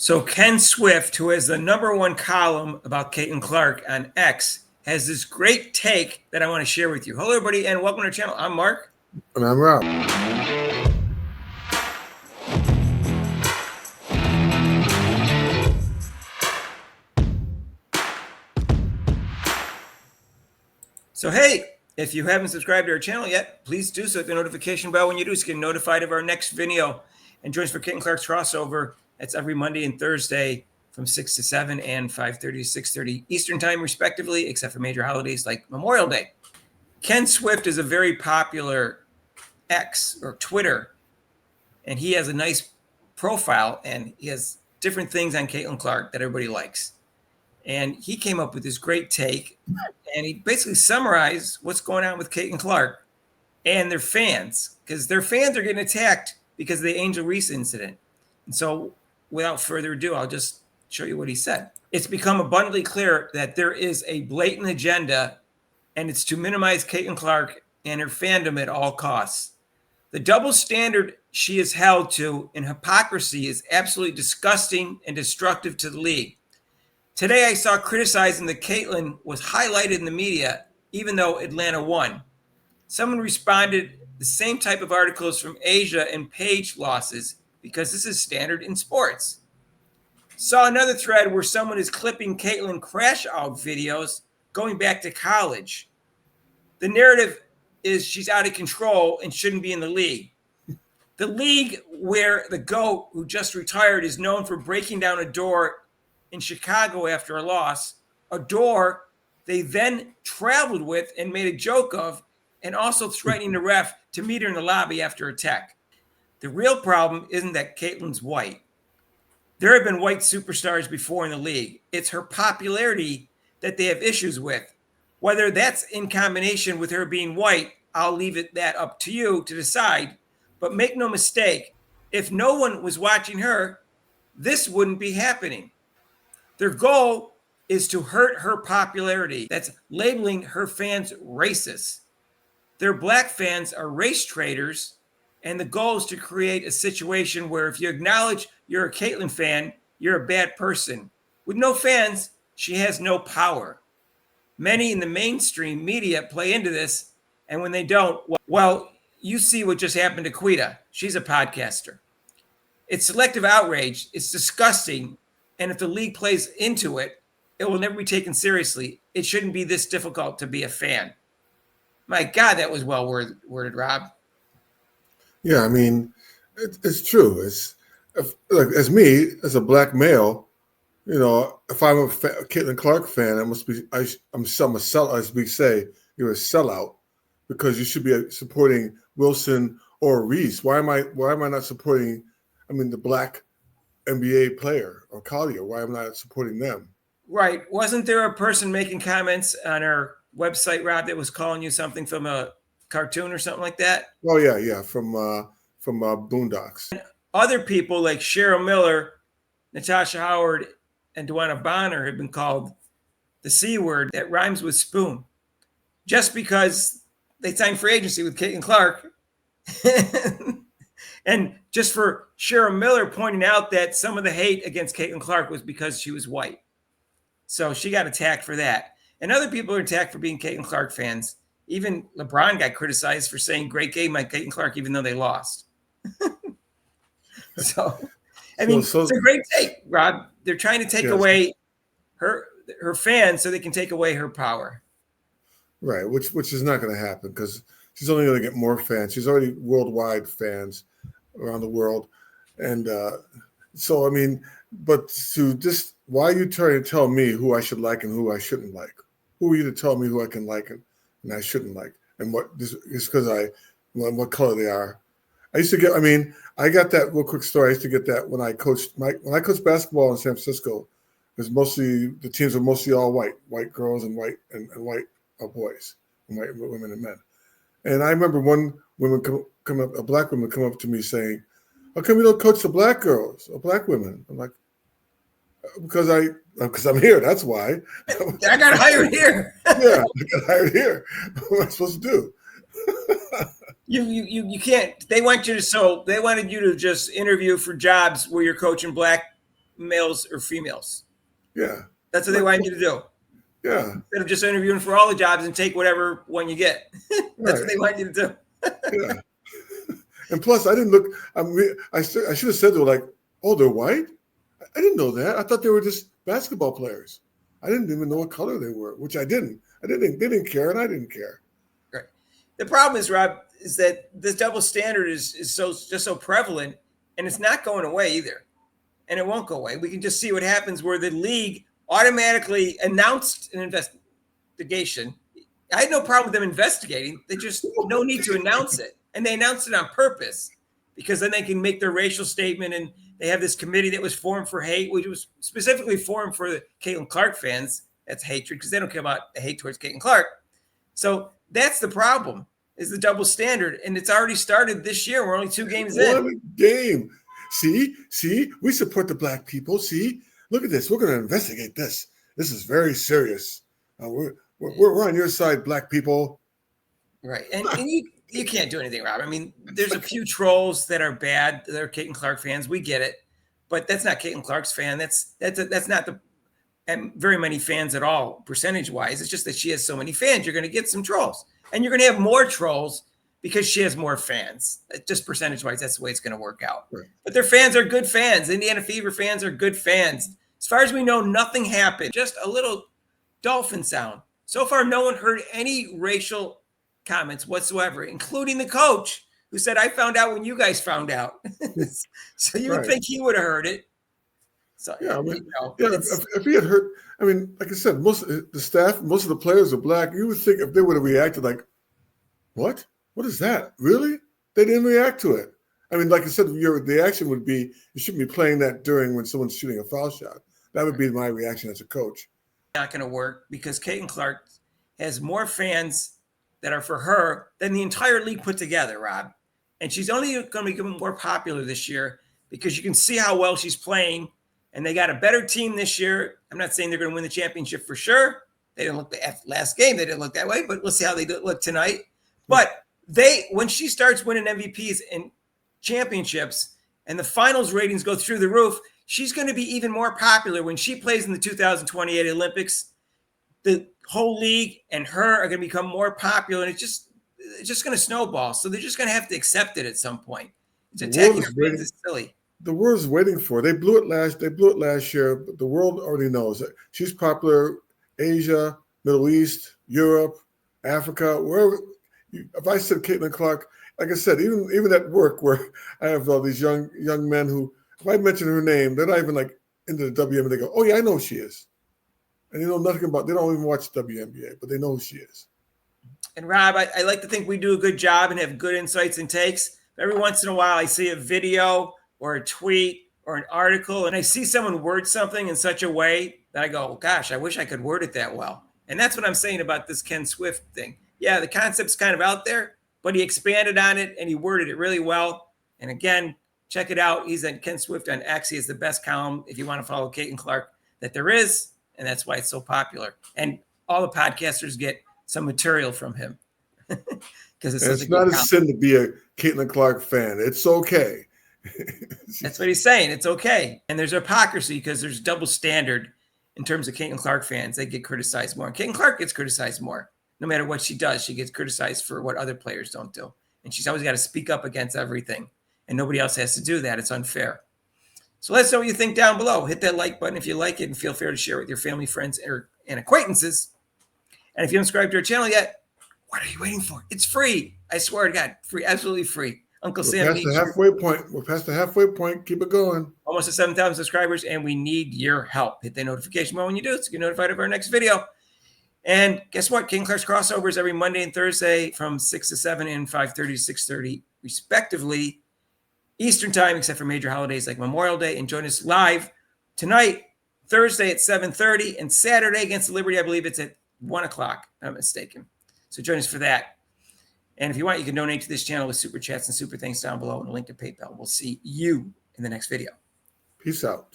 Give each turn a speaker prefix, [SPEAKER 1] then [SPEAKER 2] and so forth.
[SPEAKER 1] So Ken Swift, who has the #1 column about Caitlin Clark on X, has this great take that I want to share with you. Hello, everybody, and welcome to our channel. I'm Mark.
[SPEAKER 2] And I'm Rob.
[SPEAKER 1] So, hey, if you haven't subscribed to our channel yet, please do so. Hit the notification bell when you do so you get notified of our next video. And join us for Caitlin Clark's crossover. That's every Monday and Thursday from 6 to 7 and 5:30 to 6:30 Eastern time, respectively, except for major holidays like Memorial Day. Ken Swift is a very popular X or Twitter, and he has a nice profile, and he has different things on Caitlin Clark that everybody likes. And he came up with this great take, and he basically summarized what's going on with Caitlin Clark and their fans, because their fans are getting attacked because of the Angel Reese incident. And so without further ado, I'll just show you what he said. It's become abundantly clear that there is a blatant agenda, and it's to minimize Caitlin Clark and her fandom at all costs. The double standard she is held to in hypocrisy is absolutely disgusting and destructive to the league. Today, I saw criticizing that Caitlin was highlighted in the media, even though Atlanta won. Someone responded the same type of articles from Asia and page losses because this is standard in sports. Saw another thread where someone is clipping Caitlin crash out videos going back to college. The narrative is she's out of control and shouldn't be in the league. The league where the GOAT, who just retired, is known for breaking down a door in Chicago after a loss, a door they then traveled with and made a joke of, and also threatening the ref to meet her in the lobby after a tech. The real problem isn't that Caitlin's white. There have been white superstars before in the league. It's her popularity that they have issues with. Whether that's in combination with her being white, I'll leave that up to you to decide. But make no mistake, if no one was watching her, this wouldn't be happening. Their goal is to hurt her popularity. That's labeling her fans racist. Their black fans are race traitors, and the goal is to create a situation where if you acknowledge you're a Caitlin fan, you're a bad person. With no fans, she has no power. Many in the mainstream media play into this, and when they don't, well, you see what just happened to Quita. She's a podcaster. It's selective outrage. It's disgusting. And if the league plays into it, it will never be taken seriously. It shouldn't be this difficult to be a fan. My God, that was well worded, Rob.
[SPEAKER 2] Yeah, I mean, it's true. Look, as me, as a black male, you know, if I'm a Caitlin Clark fan, I'm a sellout. As we say, you're a sellout because you should be supporting Wilson or Reese. Why am I not supporting? I mean, the black NBA player or Collier. Why am I not supporting them?
[SPEAKER 1] Right. Wasn't there a person making comments on our website, Rob, that was calling you something from a cartoon or something like that?
[SPEAKER 2] Oh yeah, from Boondocks.
[SPEAKER 1] And other people like Cheryl Miller, Natasha Howard, and Dewana Bonner have been called the C word that rhymes with spoon, just because they signed free agency with Caitlin Clark. And just for Cheryl Miller pointing out that some of the hate against Caitlin Clark was because she was white. So she got attacked for that. And other people are attacked for being Caitlin Clark fans. Even LeBron got criticized for saying great game by Caitlin Clark, even though they lost. So, I mean, it's a great take, Rob. They're trying to take away her fans so they can take away her power.
[SPEAKER 2] Right, which is not going to happen because she's only going to get more fans. She's already worldwide fans around the world. And so, I mean, but to just, why are you trying to tell me who I should like and who I shouldn't like? Who are you to tell me who I can like and I shouldn't like? And what, just because what color they are. I used to get, I mean, I got that real quick story. I used to get that when I coached basketball in San Francisco. It was the teams were mostly all white girls and white boys, and white women and men. And I remember one a black woman come up to me saying, "How come you don't coach the black girls or black women?" I'm like, because I'm here. That's why.
[SPEAKER 1] I got hired here.
[SPEAKER 2] Yeah, I got hired here. What am I supposed to do?
[SPEAKER 1] You can't. They wanted you to just interview for jobs where you're coaching black males or females.
[SPEAKER 2] Yeah.
[SPEAKER 1] That's what they want you to do.
[SPEAKER 2] Yeah.
[SPEAKER 1] Instead of just interviewing for all the jobs and take whatever one you get. That's what they want you to do.
[SPEAKER 2] Yeah. And plus, I didn't look. I should have said they were like, oh, they're white. I didn't know that. I thought they were just basketball players. I didn't even know what color they were, which I didn't. They didn't care, and I didn't care.
[SPEAKER 1] Right. The problem is, Rob, is that this double standard is so prevalent, and it's not going away either, and it won't go away. We can just see what happens where the league automatically announced an investigation. I had no problem with them investigating. They just no need to announce it, and they announced it on purpose because then they can make their racial statement. And they have this committee that was formed for hate, which was specifically formed for the Caitlin Clark fans. That's hatred because they don't care about the hate towards Caitlin Clark. So that's the problem, is the double standard. And it's already started this year. We're only 2 games in.
[SPEAKER 2] One game. See, we support the black people. See, look at this. We're going to investigate this. This is very serious. We're on your side, black people.
[SPEAKER 1] Right. And you can't do anything, Rob. I mean, there's a few trolls that are bad. They're Caitlin Clark fans. We get it. But that's not Caitlin Clark's fan. That's not the very many fans at all, percentage-wise. It's just that she has so many fans. You're going to get some trolls. And you're going to have more trolls because she has more fans. Just percentage-wise, that's the way it's going to work out.
[SPEAKER 2] Right.
[SPEAKER 1] But their fans are good fans. Indiana Fever fans are good fans. As far as we know, nothing happened. Just a little dolphin sound. So far, no one heard any racial comments whatsoever, including the coach, who said, I found out when you guys found out. So you would think he would have heard it. So,
[SPEAKER 2] yeah, I mean, if he had heard, I mean, like I said, most of the staff, most of the players are black. You would think if they would have reacted like, what? What is that? Really? They didn't react to it. I mean, like I said, the reaction would be, you shouldn't be playing that during when someone's shooting a foul shot. That would be my reaction as a coach.
[SPEAKER 1] Not going to work because Caitlin Clark has more fans that are for her than the entire league put together, Rob. And she's only going to become more popular this year because you can see how well she's playing. And they got a better team this year. I'm not saying they're going to win the championship for sure. They didn't look the last game. They didn't look that way, but we'll see how they look tonight. But when she starts winning MVPs and championships and the finals ratings go through the roof, she's going to be even more popular when she plays in the 2028 Olympics. The whole league and her are going to become more popular, and it's just going to snowball. So they're just going to have to accept it at some point. It's attacking her fans is silly.
[SPEAKER 2] The world's waiting for it. They blew it last year, but the world already knows that she's popular. Asia, Middle East, Europe, Africa, wherever. If I said Caitlin Clark, like I said, even at work where I have all these young men who, if I mention her name, they're not even like into the WNBA. They go, "Oh yeah, I know who she is," and they know nothing about. They don't even watch WNBA, but they know who she is.
[SPEAKER 1] And Rob, I like to think we do a good job and have good insights and takes. Every once in a while, I see a video or a tweet or an article, and I see someone word something in such a way that I go, oh, gosh, I wish I could word it that well. And that's what I'm saying about this Ken Swift thing. Yeah, the concept's kind of out there, but he expanded on it and he worded it really well. And again, check it out. He's at Ken Swift on X. He is the best column if you want to follow Caitlin Clark that there is, and that's why it's so popular. And all the podcasters get some material from him. Because
[SPEAKER 2] it's not a sin to be a Caitlin Clark fan. It's okay.
[SPEAKER 1] That's what he's saying. It's okay. And there's hypocrisy because there's double standard in terms of Caitlin Clark fans. They get criticized more. And Caitlin Clark gets criticized more. No matter what she does, she gets criticized for what other players don't do. And she's always got to speak up against everything. And nobody else has to do that. It's unfair. So let us know what you think down below. Hit that like button if you like it, and feel free to share it with your family, friends, and acquaintances. And if you haven't subscribed to our channel yet, what are you waiting for? It's free. I swear to God, free, absolutely free. Uncle Sam.
[SPEAKER 2] We're past the halfway point. We're past the halfway point. Keep it going.
[SPEAKER 1] Almost at 7,000 subscribers, and we need your help. Hit the notification bell when you do it so you get notified of our next video. And guess what? Caitlin Clark's crossovers every Monday and Thursday from 6 to 7 and 5:30 to 6:30, respectively, Eastern time, except for major holidays like Memorial Day. And join us live tonight, Thursday at 7:30, and Saturday against the Liberty, I believe it's at 1 o'clock, if I'm not mistaken. So join us for that. And if you want, you can donate to this channel with super chats and super thanks down below and a link to PayPal. We'll see you in the next video.
[SPEAKER 2] Peace out.